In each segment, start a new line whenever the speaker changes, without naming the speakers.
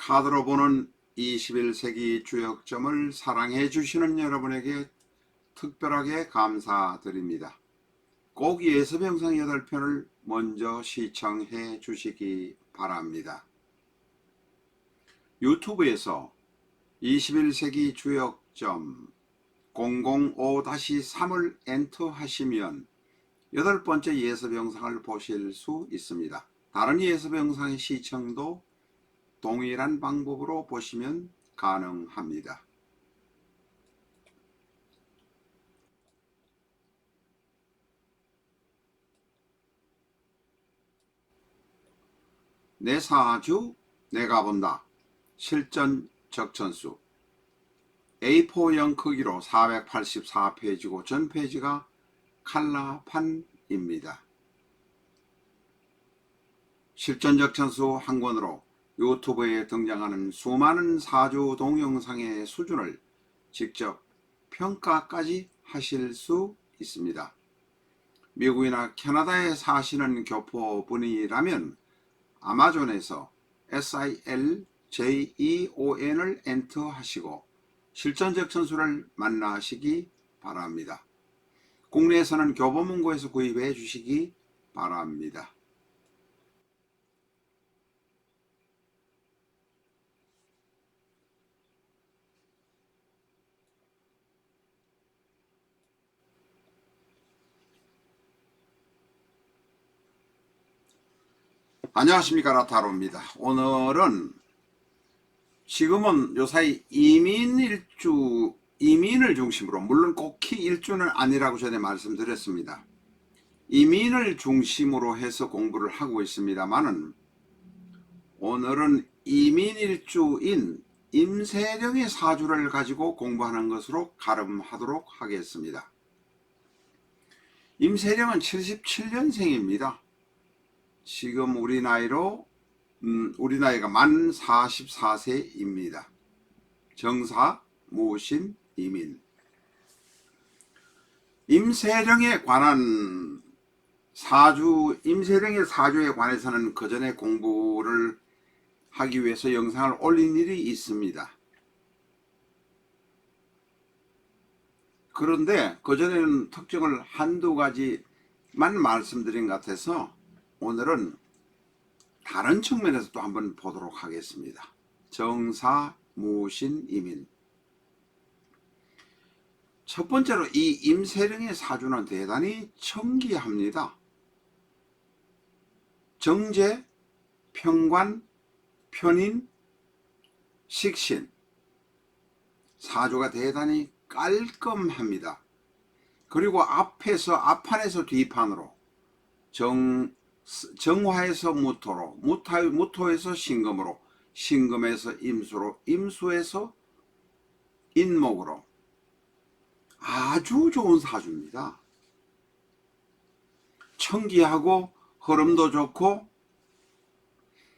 카드로 보는 21세기 주역점을 사랑해 주시는 여러분에게 특별하게 감사드립니다. 꼭 예습 영상 8편을 먼저 시청해 주시기 바랍니다. 유튜브에서 21세기 주역점 005-3을 엔터하시면 8번째 예습 영상을 보실 수 있습니다. 다른 예습 영상의 시청도 동일한 방법으로 보시면 가능합니다. 내 사주 내가 본다. 실전 적천수 A4형 크기로 484페이지고 전 페이지가 칼라판입니다. 실전 적천수 한 권으로 유튜브에 등장하는 수많은 사주 동영상의 수준을 직접 평가까지 하실 수 있습니다. 미국이나 캐나다에 사시는 교포분이라면 아마존에서 SILJEON을 엔터하시고 실전 적천수를 만나시기 바랍니다. 국내에서는 교보문고에서 구입해 주시기 바랍니다. 안녕하십니까, 라타로입니다. 오늘은 지금은 요사이 이민을 중심으로, 물론 꼭히 일주는 아니라고 전에 말씀드렸습니다. 이민을 중심으로 해서 공부를 하고 있습니다만은 오늘은 이민일주인 임세령의 사주를 가지고 공부하는 것으로 가름하도록 하겠습니다. 임세령은 77년생입니다. 지금 우리 나이가 만 44세입니다. 정사, 무신, 이민. 임세령에 관한 임세령의 사주에 관해서는 그 전에 공부를 하기 위해서 영상을 올린 일이 있습니다. 그런데 그 전에는 특징을 한두 가지만 말씀드린 것 같아서 오늘은 다른 측면에서 또 한번 보도록 하겠습니다. 정사, 무신, 이민. 첫 번째로 이 임세령의 사주는 대단히 청기합니다. 정제, 평관, 편인, 식신. 사주가 대단히 깔끔합니다. 그리고 앞판에서 뒷판으로 정화에서 무토로, 무토에서 신금으로, 신금에서 임수로, 임수에서 인목으로 아주 좋은 사주입니다. 청기하고 흐름도 좋고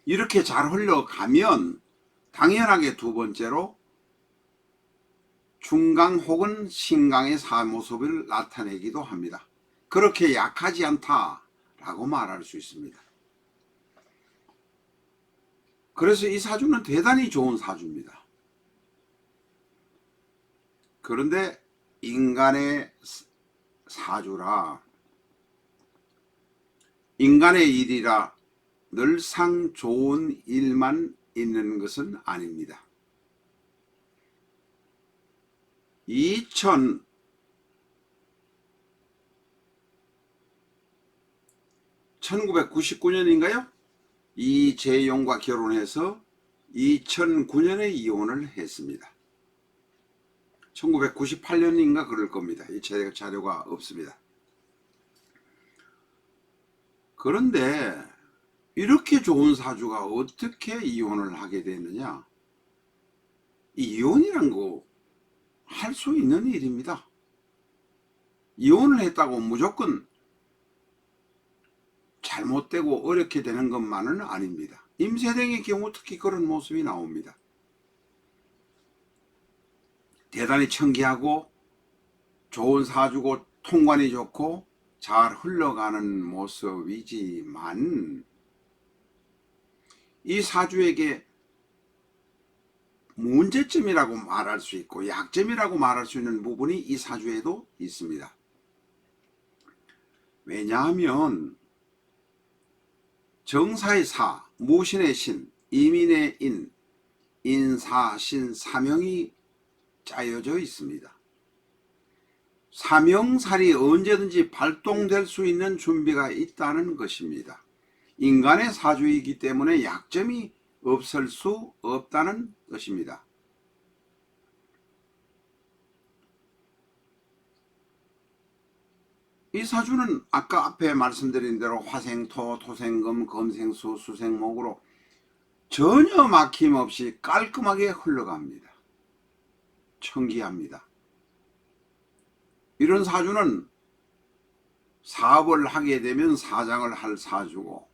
이렇게 잘 흘러가면 당연하게 두 번째로 중강 혹은 신강의 사모습을 나타내기도 합니다. 그렇게 약하지 않다라고 말할 수 있습니다. 그래서 이 사주는 대단히 좋은 사주입니다. 그런데 인간의 사주라, 인간의 일이라 늘상 좋은 일만 있는 것은 아닙니다. 1999년인가요? 이재용과 결혼해서 2009년에 이혼을 했습니다. 1998년인가 그럴 겁니다. 이 자료가 없습니다. 그런데 이렇게 좋은 사주가 어떻게 이혼을 하게 되느냐? 이혼이란 거 할 수 있는 일입니다. 이혼을 했다고 무조건 잘못되고 어렵게 되는 것만은 아닙니다. 임세령의 경우 특히 그런 모습이 나옵니다. 대단히 청기하고 좋은 사주고 통관이 좋고 잘 흘러가는 모습이지만 이 사주에게 문제점이라고 말할 수 있고 약점이라고 말할 수 있는 부분이 이 사주에도 있습니다. 왜냐하면 정사의 사, 무신의 신, 이민의 인, 인사, 신, 사명이 짜여져 있습니다. 사명살이 언제든지 발동될 수 있는 준비가 있다는 것입니다. 인간의 사주이기 때문에 약점이 없을 수 없다는 뜻입니다. 이 사주는 아까 앞에 말씀드린 대로 화생토, 토생금, 금생수, 수생목으로 전혀 막힘없이 깔끔하게 흘러갑니다. 청기합니다. 이런 사주는 사업을 하게 되면 사장을 할 사주고,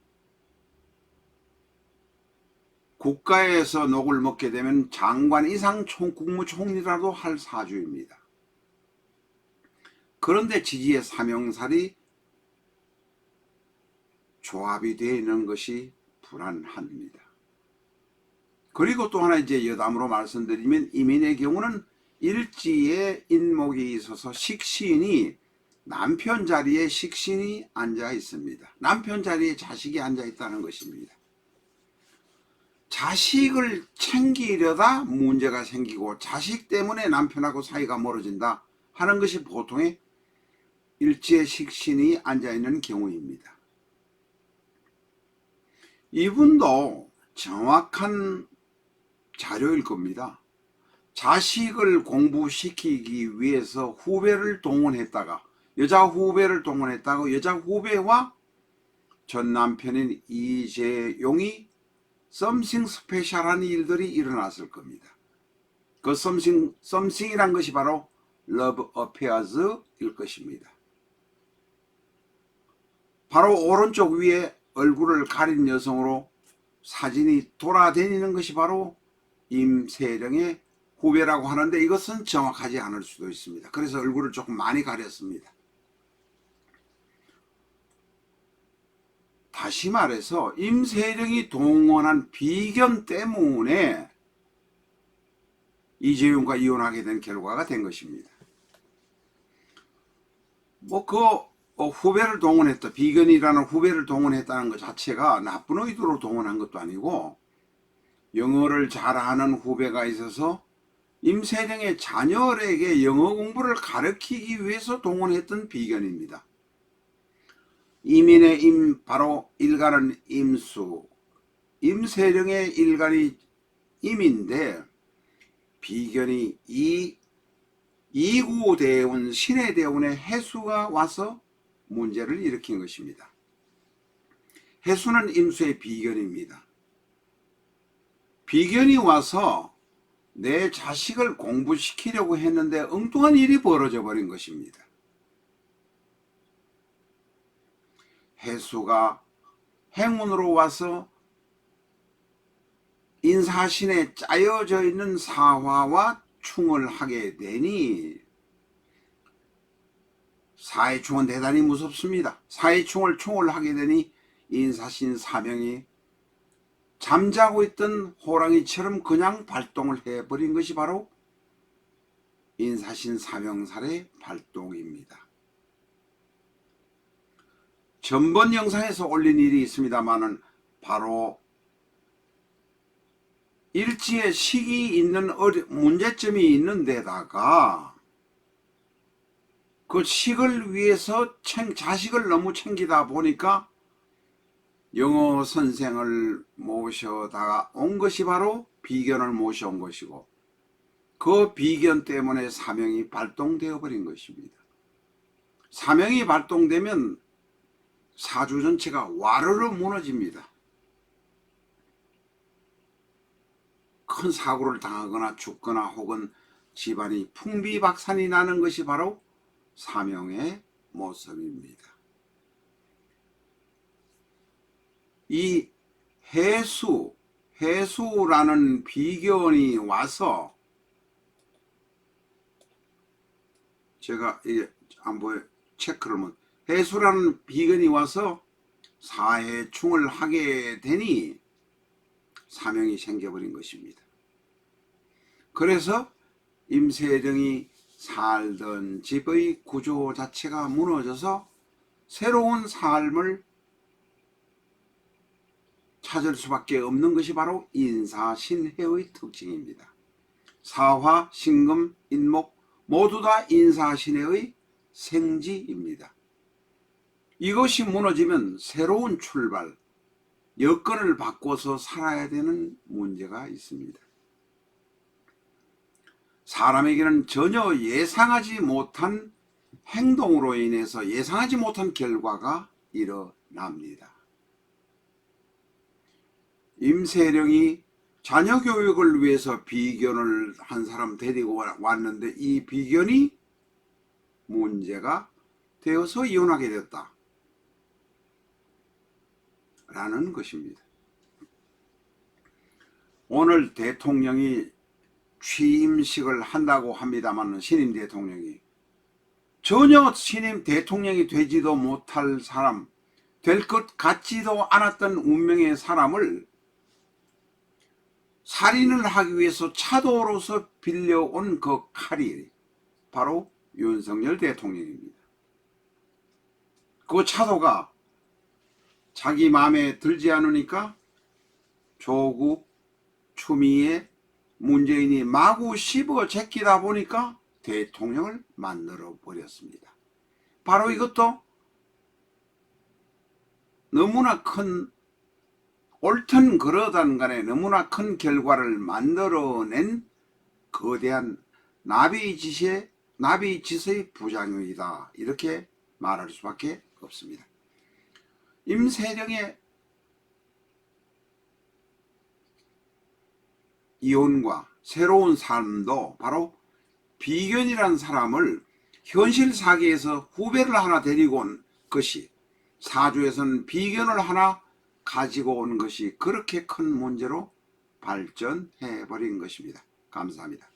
국가에서 녹을 먹게 되면 장관 이상 국무총리라도 할 사주입니다. 그런데 지지의 사명살이 조합이 되어 있는 것이 불안합니다. 그리고 또 하나 이제 여담으로 말씀드리면 이민의 경우는 일지에 인목이 있어서 식신이 남편 자리에 식신이 앉아 있습니다. 남편 자리에 자식이 앉아 있다는 것입니다. 자식을 챙기려다 문제가 생기고 자식 때문에 남편하고 사이가 멀어진다 하는 것이 보통의 일지에 식신이 앉아 있는 경우입니다. 이분도 정확한 자료일 겁니다. 자식을 공부시키기 위해서 후배를 동원했다가 여자 후배를 동원했다가 여자 후배와 전 남편인 이재용이 썸씽 스페셜한 일들이 일어났을 겁니다. 그 썸씽이란 것이 바로 러브 어페어즈일 것입니다. 바로 오른쪽 위에 얼굴을 가린 여성으로 사진이 돌아다니는 것이 바로 임세령의 후배라고 하는데 이것은 정확하지 않을 수도 있습니다. 그래서 얼굴을 조금 많이 가렸습니다. 다시 말해서 임세령이 동원한 비견 때문에 이재용과 이혼하게 된 결과가 된 것입니다. 후배를 동원했다, 비견이라는 후배를 동원했다는 것 자체가 나쁜 의도로 동원한 것도 아니고 영어를 잘하는 후배가 있어서 임세령의 자녀에게 영어 공부를 가르치기 위해서 동원했던 비견입니다. 이민의 임, 바로 일간은 임수, 임세령의 일간이 임인데 비견이 이구대운, 신의 대운의 해수가 와서 문제를 일으킨 것입니다. 해수는 임수의 비견입니다. 비견이 와서 내 자식을 공부시키려고 했는데 엉뚱한 일이 벌어져 버린 것입니다. 해수가 행운으로 와서 인사신에 짜여져 있는 사화와 충을 하게 되니 사해충은 대단히 무섭습니다. 사해충을 충을 하게 되니 인사신 사명이 잠자고 있던 호랑이처럼 그냥 발동을 해버린 것이 바로 인사신 사명살의 발동입니다. 전번 영상에서 올린 일이 있습니다만은 바로 일지에 식이 있는 문제점이 있는 데다가 그 식을 위해서 자식을 너무 챙기다 보니까 영어 선생을 모셔다가 온 것이 바로 비견을 모셔온 것이고 그 비견 때문에 사명이 발동되어 버린 것입니다. 사명이 발동되면 사주 전체가 와르르 무너집니다. 큰 사고를 당하거나 죽거나 혹은 집안이 풍비박산이 나는 것이 바로 사명의 모습입니다. 이 해수라는 비견이 와서 제가 이게 안 보여 체크를 못 해수라는 비견이 와서 사해충을 하게 되니 사명이 생겨버린 것입니다. 그래서 임세령이 살던 집의 구조 자체가 무너져서 새로운 삶을 찾을 수밖에 없는 것이 바로 인사신해의 특징입니다. 사화, 신금, 인목 모두 다 인사신해의 생지입니다. 이것이 무너지면 새로운 출발, 여건을 바꿔서 살아야 되는 문제가 있습니다. 사람에게는 전혀 예상하지 못한 행동으로 인해서 예상하지 못한 결과가 일어납니다. 임세령이 자녀 교육을 위해서 비견을 한 사람 데리고 왔는데 이 비견이 문제가 되어서 이혼하게 됐다 라는 것입니다. 오늘 대통령이 취임식을 한다고 합니다만 신임 대통령이 전혀 신임 대통령이 되지도 못할 사람, 될 것 같지도 않았던 운명의 사람을 살인을 하기 위해서 차도로서 빌려온 그 칼이 바로 윤석열 대통령입니다. 그 차도가 자기 마음에 들지 않으니까 조국, 추미애, 문재인이 마구 씹어 제끼다 보니까 대통령을 만들어 버렸습니다. 바로 이것도 너무나 큰, 옳든 그러든 간에 너무나 큰 결과를 만들어낸 거대한 나비짓의 부작용이다, 이렇게 말할 수밖에 없습니다. 임세령의 이혼과 새로운 삶도 바로 비견이라는 사람을 현실 사계에서 후배를 하나 데리고 온 것이, 사주에서는 비견을 하나 가지고 온 것이 그렇게 큰 문제로 발전해 버린 것입니다. 감사합니다.